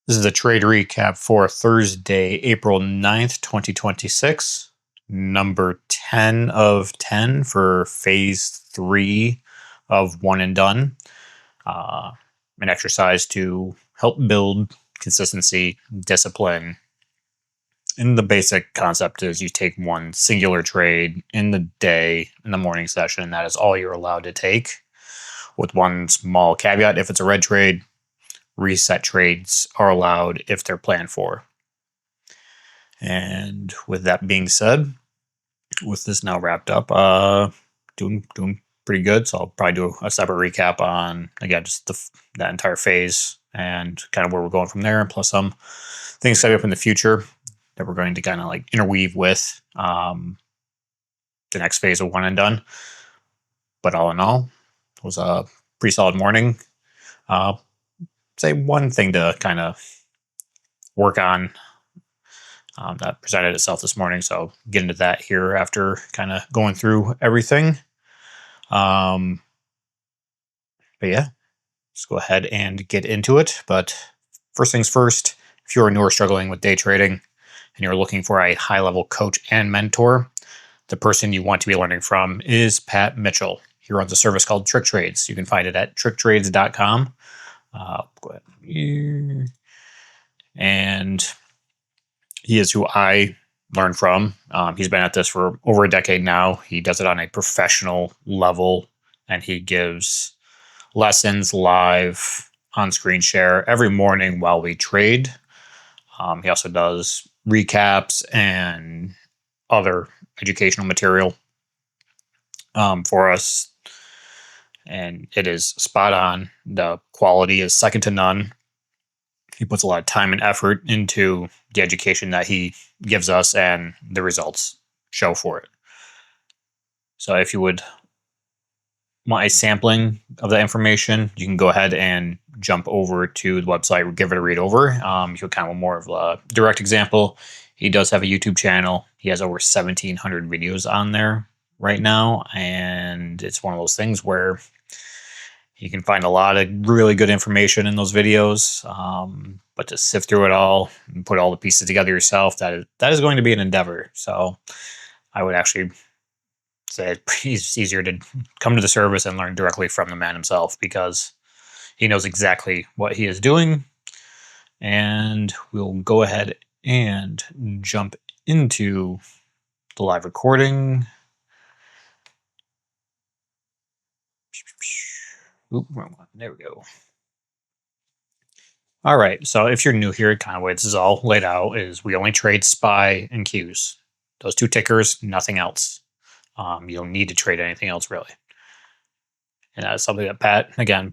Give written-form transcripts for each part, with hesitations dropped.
This is a trade recap for Thursday, April 9th, 2026. Number 10 of 10 for phase 3 of One and Done. An exercise to help build consistency, discipline. And the basic concept is you take one singular trade in the day, in the morning session. That is all you're allowed to take, with one small caveat. If it's a red trade, reset trades are allowed if they're planned for. And with that being said, with this now wrapped up, doing pretty good. So I'll probably do a separate recap on, again, just that entire phase and kind of where we're going from there, plus some things set up in the future that we're going to kind of like interweave with the next phase of One and Done. But all in all, it was a pretty solid morning. Say one thing to kind of work on that presented itself this morning. So get into that here after kind of going through everything. But yeah, let's go ahead and get into it. But first things first, if you're new or struggling with day trading and you're looking for a high-level coach and mentor, the person you want to be learning from is Pat Mitchell. He runs a service called Trick Trades. You can find it at tricktrades.com. Go ahead here. And he is who I learned from. He's been at this for over a decade now. He does it on a professional level, and he gives lessons live on screen share every morning while we trade. He also does recaps and other educational material for us. And it is spot on. The quality is second to none. He puts a lot of time and effort into the education that he gives us, and the results show for it. So if you would want a sampling of that information, you can go ahead and jump over to the website, give it a read over. If you kind of more of a direct example, he does have a YouTube channel. He has over 1,700 videos on there right now, and it's one of those things where you can find a lot of really good information in those videos, but to sift through it all and put all the pieces together yourself, that is going to be an endeavor. So I would actually say it's easier to come to the service and learn directly from the man himself, because he knows exactly what he is doing. And we'll go ahead and jump into the live recording. Oop, wrong one. There we go. All right. So if you're new here, kind of way this is all laid out is we only trade SPY and Qs. Those two tickers, nothing else. You don't need to trade anything else really. And that's something that Pat, again,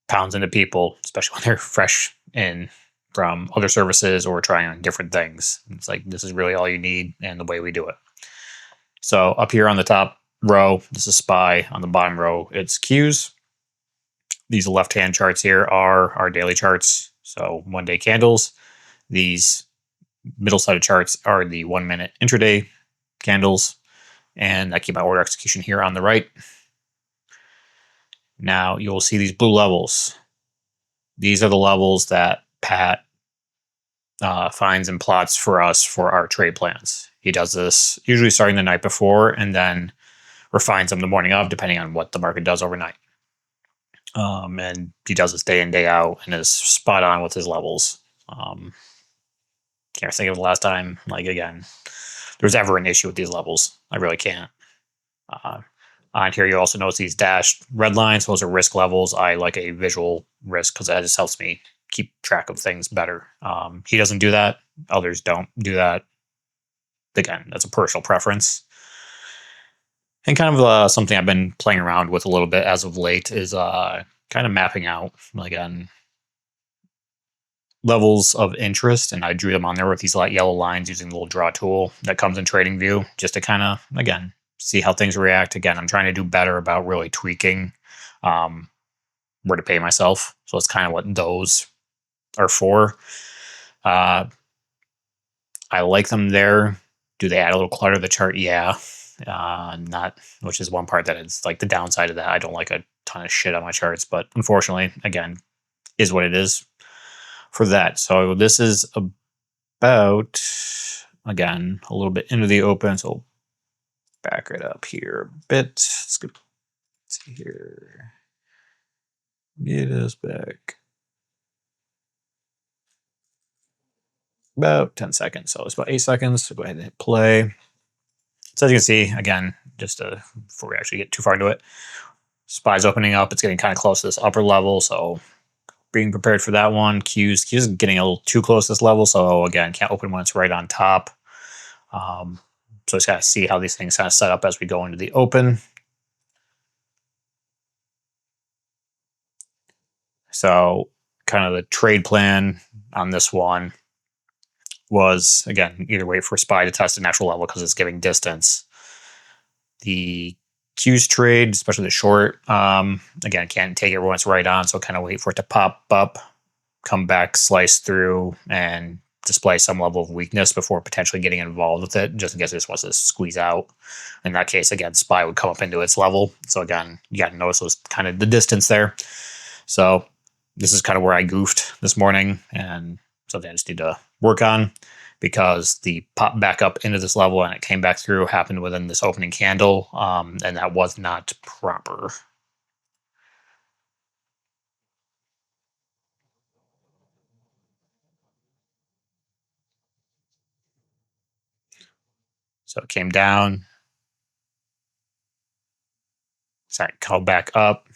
pounds into people, especially when they're fresh in from other services or trying on different things. It's like, this is really all you need and the way we do it. So up here on the top row, this is SPY. On the bottom row, it's Qs. These left-hand charts here are our daily charts, so one-day candles. These middle-sided charts are the 1-minute intraday candles, and I keep my order execution here on the right. Now you'll see these blue levels. These are the levels that Pat finds and plots for us for our trade plans. He does this usually starting the night before and then refines them the morning of, depending on what the market does overnight. And he does this day in, day out, and is spot on with his levels. Can't think of the last time, like, again, there's ever an issue with these levels. I really can't. On here, you also notice these dashed red lines. Those are risk levels. I like a visual risk because that just helps me keep track of things better. He doesn't do that. Others don't do that. Again, that's a personal preference. And kind of something I've been playing around with a little bit as of late is kind of mapping out, again, levels of interest. And I drew them on there with these light yellow lines using the little draw tool that comes in TradingView, just to kind of, again, see how things react. Again, I'm trying to do better about really tweaking where to pay myself. So it's kind of what those are for. I like them there. Do they add a little clutter to the chart? Yeah. Not, which is one part that is like the downside of that. I don't like a ton of shit on my charts, but unfortunately, again, is what it is. for that. So this is about, again, a little bit into the open. So we'll back it up here a bit. Let's see here. Get us back about 10 seconds. So it's about 8 seconds. So go ahead and hit play. So as you can see, again, just before we actually get too far into it, SPY's opening up. It's getting kind of close to this upper level. So being prepared for that one. Q's is getting a little too close to this level. So again, can't open when it's right on top. So just got to see how these things kind of set up as we go into the open. So kind of the trade plan on this one was, again, either wait for SPY to test a natural level because it's giving distance. The Q's trade, especially the short, again, can't take it when it's right on, so kind of wait for it to pop up, come back, slice through, and display some level of weakness before potentially getting involved with it, just in case it just wants to squeeze out. In that case, again, SPY would come up into its level. So again, you got to notice those kind of the distance there. So this is kind of where I goofed this morning, and something I just need to work on, because the pop back up into this level and it came back through happened within this opening candle, and that was not proper. So it came down, so I called back up,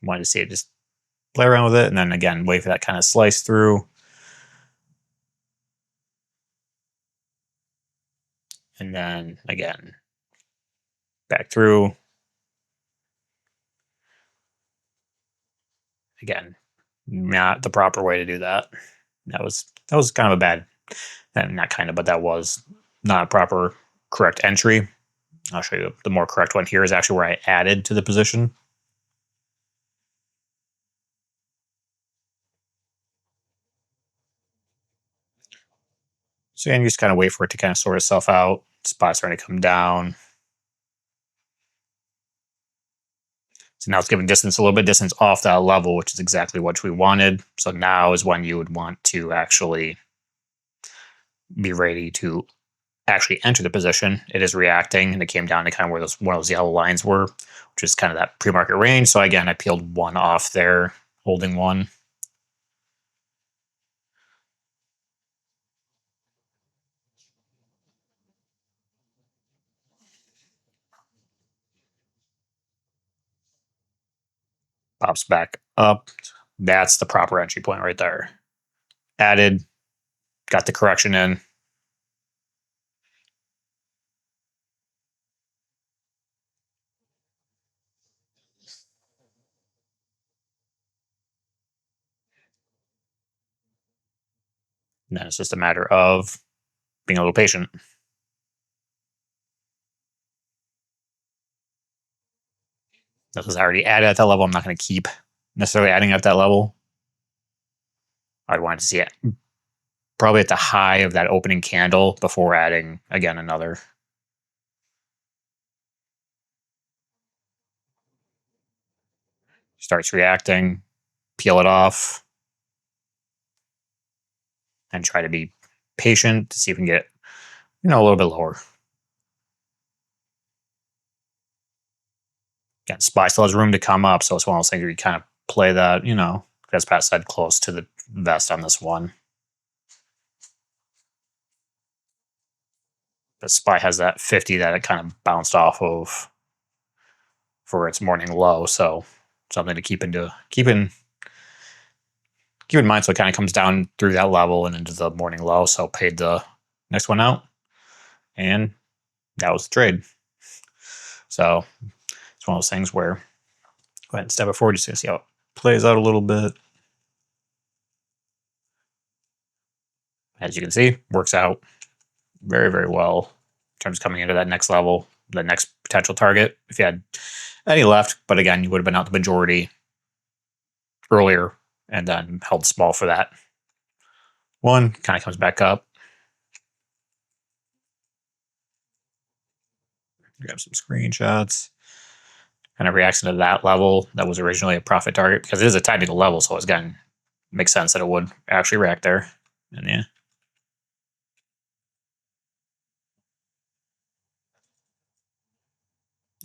wanted to see it, just play around with it, and then again, wait for that kind of slice through. And then again, back through. Again, not the proper way to do that. That was kind of a bad, not kind of, but that was not a proper correct entry. I'll show you the more correct one here is actually where I added to the position. So again, you just kind of wait for it to kind of sort itself out. Spot's starting to come down. So now it's giving distance, a little bit of distance off that level, which is exactly what we wanted. So now is when you would want to actually be ready to actually enter the position. It is reacting, and it came down to kind of where one of those yellow lines were, which is kind of that pre-market range. So again, I peeled one off there, holding one. Pops back up. That's the proper entry point right there. Added, got the correction in. And then it's just a matter of being a little patient. This was already added at that level. I'm not going to keep necessarily adding at that level. I'd want to see it probably at the high of that opening candle before adding, again, another. Starts reacting, peel it off, and try to be patient to see if we can get, a little bit lower. Again, SPY still has room to come up, so it's one of those things where you kind of play that, as Pat said, close to the vest on this one. But SPY has that 50 that it kind of bounced off of for its morning low, so something to keep in mind. So it kind of comes down through that level and into the morning low. So paid the next one out, and that was the trade. So it's one of those things where go ahead and step it forward just to see how it plays out a little bit. As you can see, works out very, very well in terms of coming into that next level, the next potential target. If you had any left, but again, you would have been out the majority earlier and then held small for that. One kind of comes back up. Grab some screenshots. Kind of reacts to that level that was originally a profit target, because it is a technical level. So again, makes sense that it would actually react there. And yeah.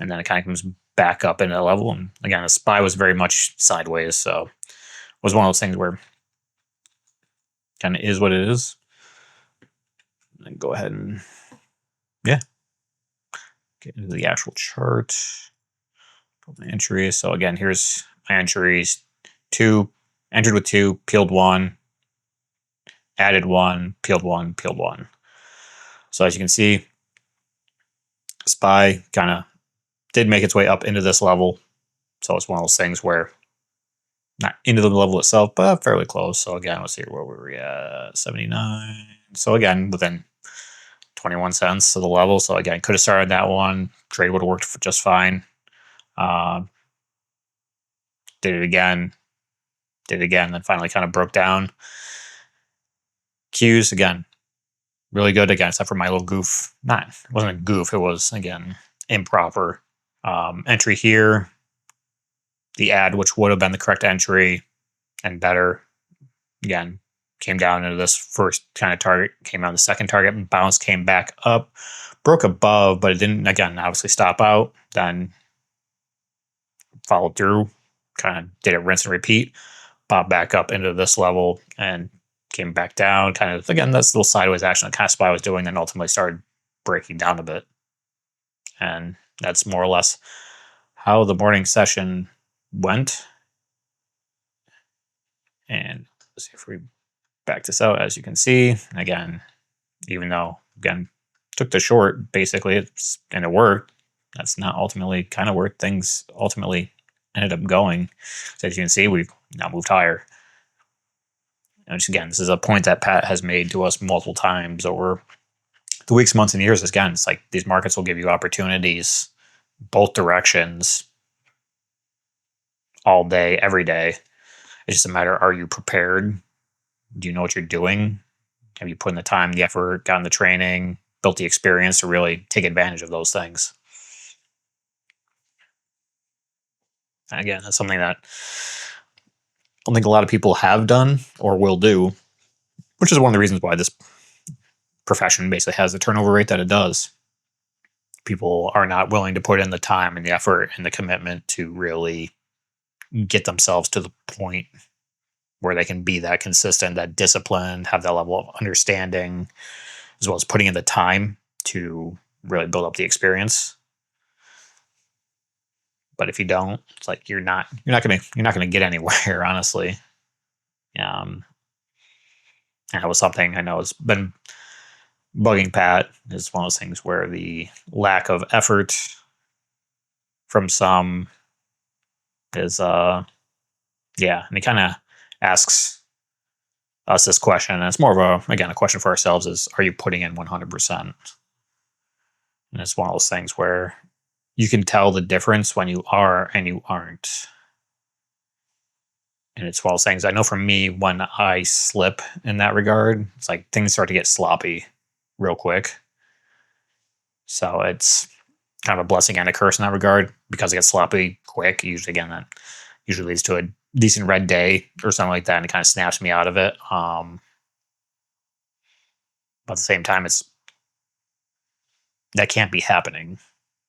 And then it kind of comes back up into level. And again, the SPY was very much sideways, so it was one of those things where kind of is what it is. And go ahead and yeah, get into the actual chart. My entries. So again, here's my entries: 2, entered with 2, peeled 1, added 1, peeled 1, peeled 1. So as you can see, SPY kind of did make its way up into this level. So it's one of those things where not into the level itself, but fairly close. So again, let's see where we were at, 79. So again, within 21 cents of the level. So again, could have started that one. Trade would have worked just fine. Did it again, then finally kind of broke down. Qs, again, really good again, except for my little goof. It wasn't a goof, it was, again, improper. Entry here, the add, which would have been the correct entry and better, again, came down into this first kind of target, came out the second target, and bounced, came back up, broke above, but it didn't, again, obviously stop out, then followed through, kind of did it rinse and repeat, popped back up into this level, and came back down, kind of, again, this little sideways action that kind of SPY was doing, then ultimately started breaking down a bit. And that's more or less how the morning session went. And let's see if we back this out, as you can see, again, even though, again, took the short, basically, and it worked, that's not ultimately kind of where things ultimately ended up going. So as you can see, we've now moved higher. And again, this is a point that Pat has made to us multiple times over the weeks, months, and years. Again, it's like these markets will give you opportunities both directions all day, every day. It's just a matter, are you prepared? Do you know what you're doing? Have you put in the time, the effort, gotten the training, built the experience to really take advantage of those things? And again, that's something that I don't think a lot of people have done or will do, which is one of the reasons why this profession basically has the turnover rate that it does. People are not willing to put in the time and the effort and the commitment to really get themselves to the point where they can be that consistent, that disciplined, have that level of understanding, as well as putting in the time to really build up the experience. But if you don't, it's like you're not gonna get anywhere, honestly. And that was something I know has been bugging Pat. Is one of those things where the lack of effort from some is and he kind of asks us this question, and it's more of a question for ourselves: is, are you putting in 100%? And it's one of those things where you can tell the difference when you are and you aren't. And it's one of those things, I know for me, when I slip in that regard, it's like things start to get sloppy real quick. So it's kind of a blessing and a curse in that regard, because it gets sloppy quick. Usually, again, that usually leads to a decent red day or something like that, and it kind of snaps me out of it. But at the same time, that can't be happening.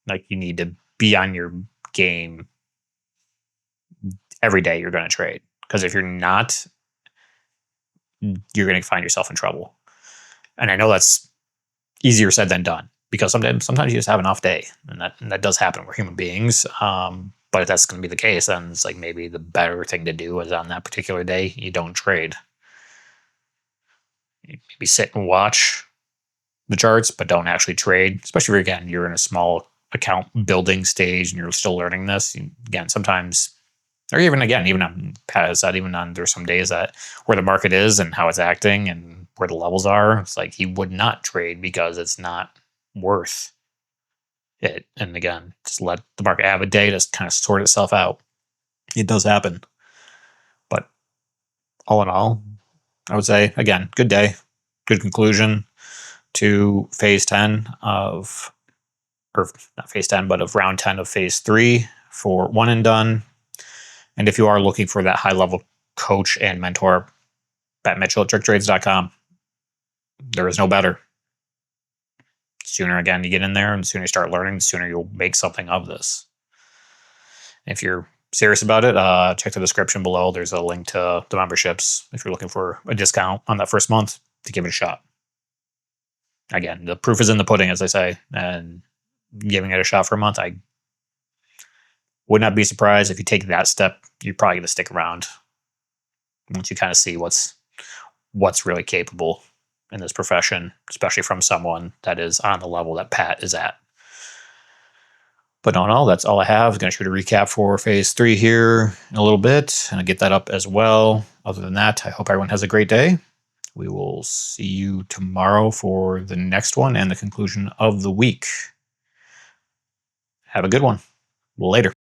Like, you need to be on your game every day you're going to trade, because if you're not, you're going to find yourself in trouble. And I know that's easier said than done, because sometimes you just have an off day, and that does happen. We're human beings. But if that's going to be the case, then it's like maybe the better thing to do is on that particular day, you don't trade. You maybe sit and watch the charts, but don't actually trade, especially if, again, you're in a small account building stage and you're still learning this. Again, sometimes, or even on Pat has said, there's some days that where the market is and how it's acting and where the levels are, it's like he would not trade because it's not worth it. And again, just let the market have a day to kind of sort itself out. It does happen. But all in all, I would say, again, good day, good conclusion to phase 10 of, or not phase 10, but of round 10 of phase 3 for one and done. And if you are looking for that high level coach and mentor, Pat Mitchell at tricktrades.com. There is no better. Sooner, again, you get in there and the sooner you start learning, the sooner you'll make something of this. If you're serious about it, check the description below. There's a link to the memberships if you're looking for a discount on that first month to give it a shot. Again, the proof is in the pudding, as I say, and giving it a shot for a month, I would not be surprised if you take that step. You're probably going to stick around once you kind of see what's really capable in this profession, especially from someone that is on the level that Pat is at. But on all, that's all I have. I'm going to shoot a recap for phase 3 here in a little bit, and I'll get that up as well. Other than that, I hope everyone has a great day. We will see you tomorrow for the next one and the conclusion of the week. Have a good one. Later.